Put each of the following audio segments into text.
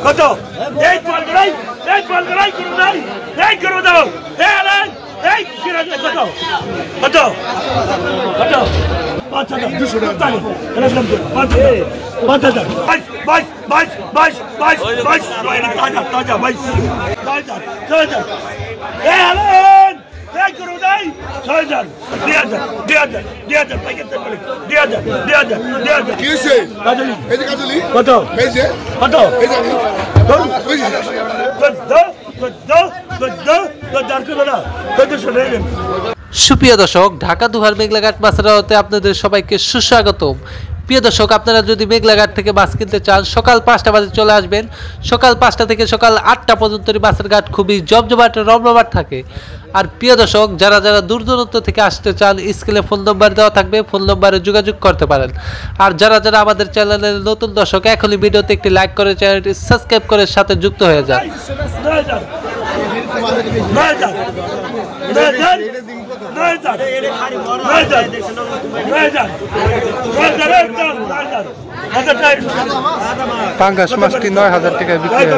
কত এই পালগড়াই করো নাই এই করো দাও এই সিরাজ কত কত কত 5,000 টাকা এরকম 5,000 বাইশ তাজা 6,000 এই আলেন এই করো নাই 6,000 2,000 পাইকাতে বলে 2,000 কি হইছে এই যে কাজলি কত এই যে কত এই যে কই সুপ্রিয় দর্শক, ঢাকা দুহার মেঘলাঘাট মাছের আড়তে আপনাদের সবাইকে সুস্বাগতম। প্রিয় দর্শক, আপনারা যদি মেঘলাঘাট থেকে মাছ কিনতে চান সকাল 5টা বাজে চলে আসবেন। সকাল 5টা থেকে সকাল 8টা পর্যন্ত মাছের ঘাট খুবই জমজমাট রমরমাট থাকে। আর প্রিয় দর্শক, যারা যারা দূর দূরান্ত থেকে আসতে চান স্ক্রিনে ফোন নম্বর দেওয়া থাকবে, ফোন নম্বরে যোগাযোগ করতে পারেন। আর যারা যারা আমাদের চ্যানেলের নতুন দর্শক এখনই ভিডিওতে একটি লাইক করে চ্যানেলটি সাবস্ক্রাইব করে সাথে যুক্ত হয়ে যান। পাঙ্গাস মাছটি 9,000 টাকায় বিক্রি হয়।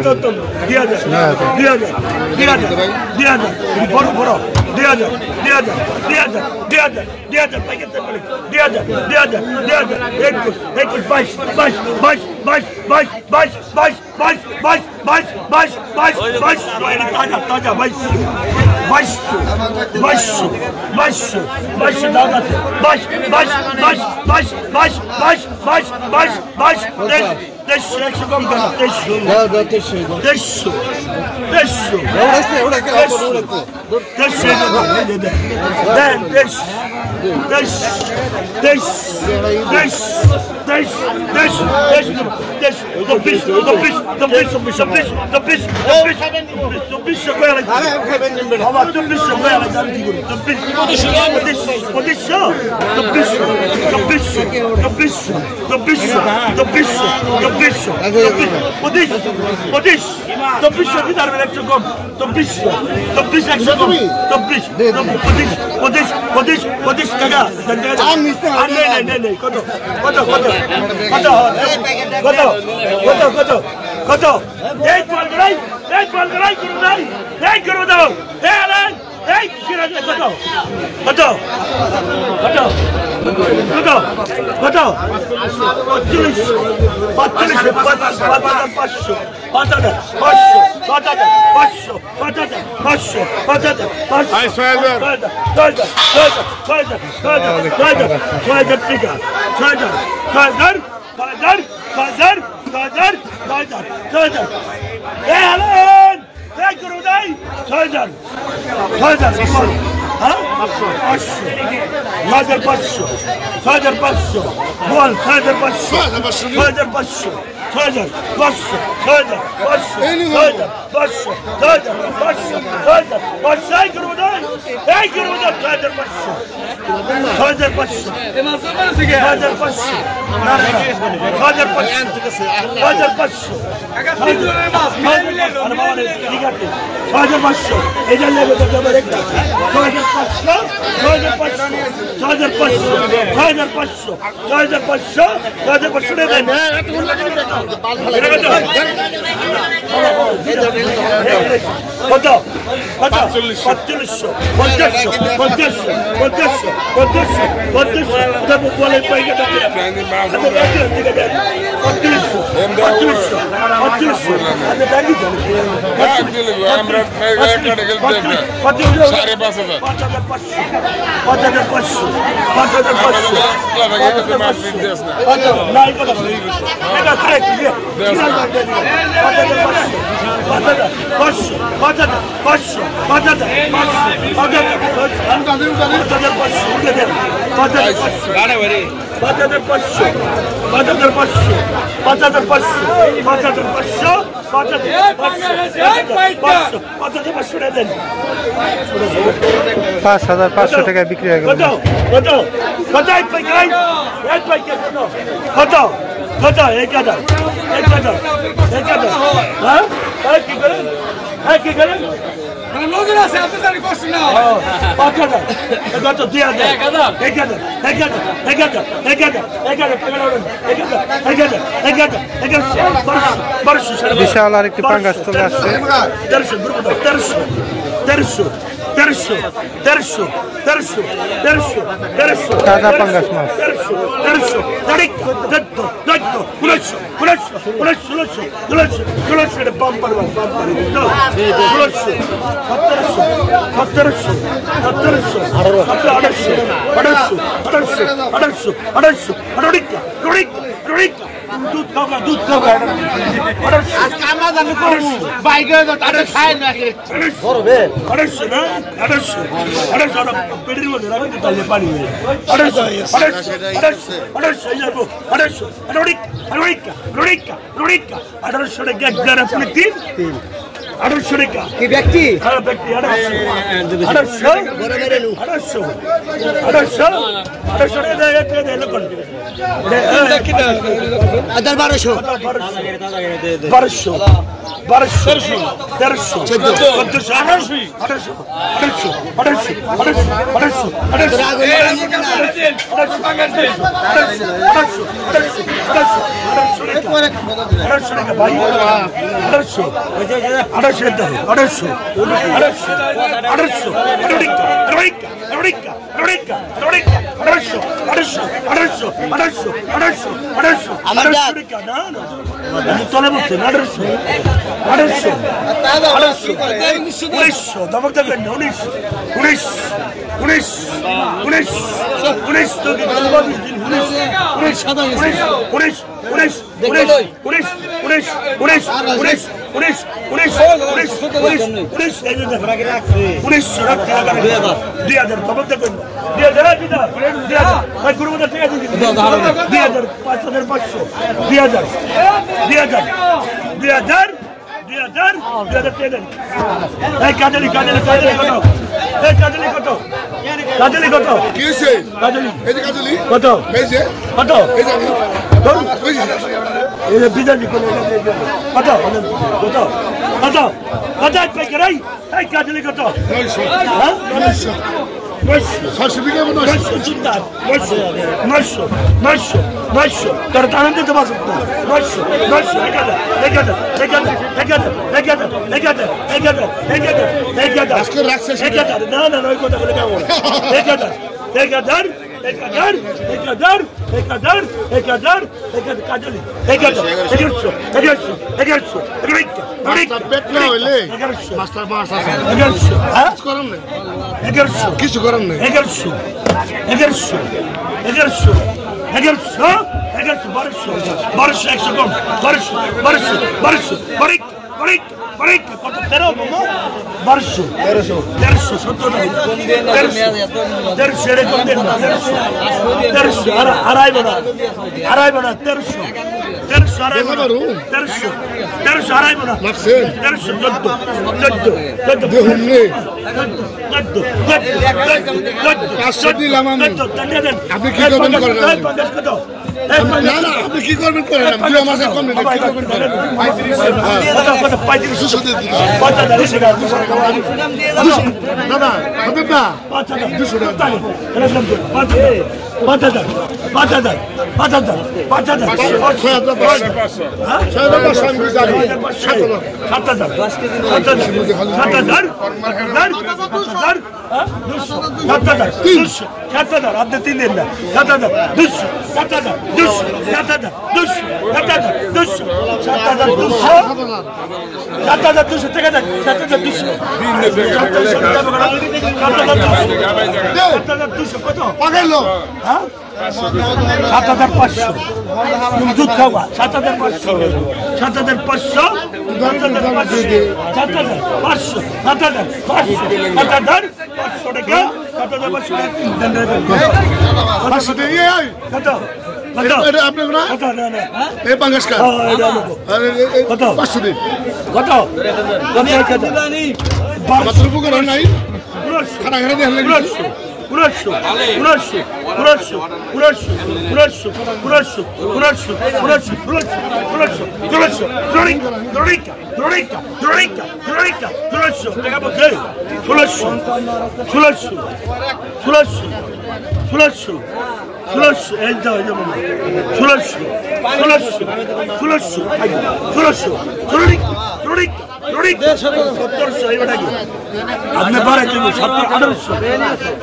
5,500 টাকায় বিক্রি হয়ে গেল। নজর আছে আপনি জানি কষ্ট না 5000 কত 2000 1000 বিশাল আর একটি পাঙ্গাস চলে আসছে 1300 তাজা পাঙ্গাস মাছ 1800 दूध खाओगा आज काम ना जाने को बाइक है तो तारे खाए ना के बरोबर 1800 ना 1800 पेट्रोल में रखा तो ताले पानी में 1800 के घर अपने तीन 1800 का की व्यक्ति हां व्यक्ति 500 আপনি পারেন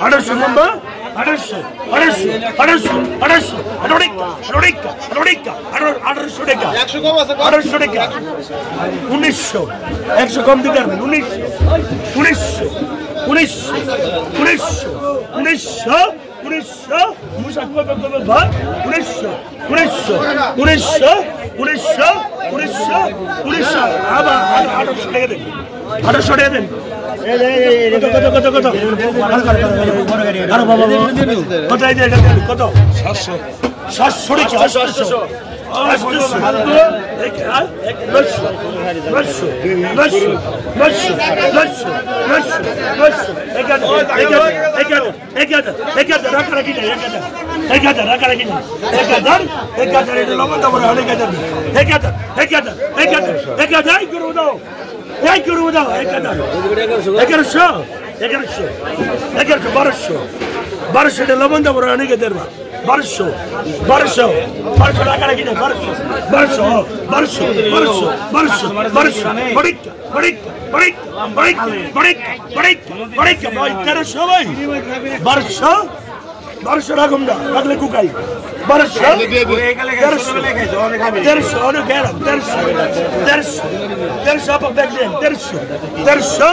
1800 নম্বর 1800 টাকা 1900 100 কম দিতে পারবেন 1900 মুসাক কবে ভাই 1900 আবার 1800 টাকা দেন 1800 টাকা দেন কত কত 700 টাকা 1200 লবণ দেবো অনেকে দেবা 1200 টাকা রাখি না 1200 রাখুন না রাখলে কুকাই 1300 অনেক গেলাম 1300 আপনার ব্যাগ দেন 1300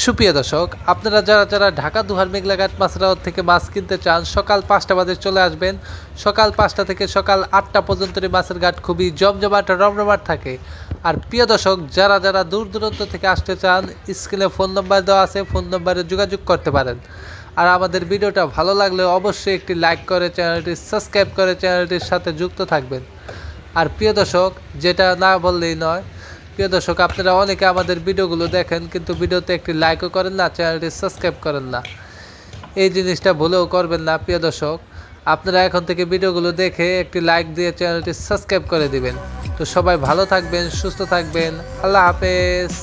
সুপ্রিয় দর্শক, আপনারা যারা যারা ঢাকা দুহার মেঘলাঘাট মাছরাও থেকে মাছ কিনতে চান সকাল 5টা বাজে চলে আসবেন। সকাল 5টা থেকে সকাল 8টা পর্যন্ত মাছের ঘাট খুবই জমজমাট রমরমাট থাকে। আর প্রিয় দর্শক, যারা যারা দূর দূরান্ত থেকে আসতে চান স্ক্রিনে ফোন নাম্বার দেওয়া আছে, ফোন নাম্বারে যোগাযোগ করতে পারেন। আর আমাদের ভিডিওটা ভালো লাগলে অবশ্যই একটি লাইক করে চ্যানেলটি সাবস্ক্রাইব করে চ্যানেলটির সাথে যুক্ত থাকবেন। আর প্রিয় দর্শক, যেটা না বললেই নয়, প্রিয় দর্শক আপনারা অনেকে আমাদের ভিডিওগুলো দেখেন কিন্তু ভিডিওতে একটি লাইকও করেন না, চ্যানেলটি সাবস্ক্রাইব করেন না। এই জিনিসটা ভুলেও করবেন না প্রিয় দর্শক। আপনারা এখন থেকে ভিডিওগুলো দেখে একটি লাইক দিয়ে চ্যানেলটি সাবস্ক্রাইব করে দিবেন। তো সবাই ভালো থাকবেন, সুস্থ থাকবেন। আল্লাহ হাফেজ।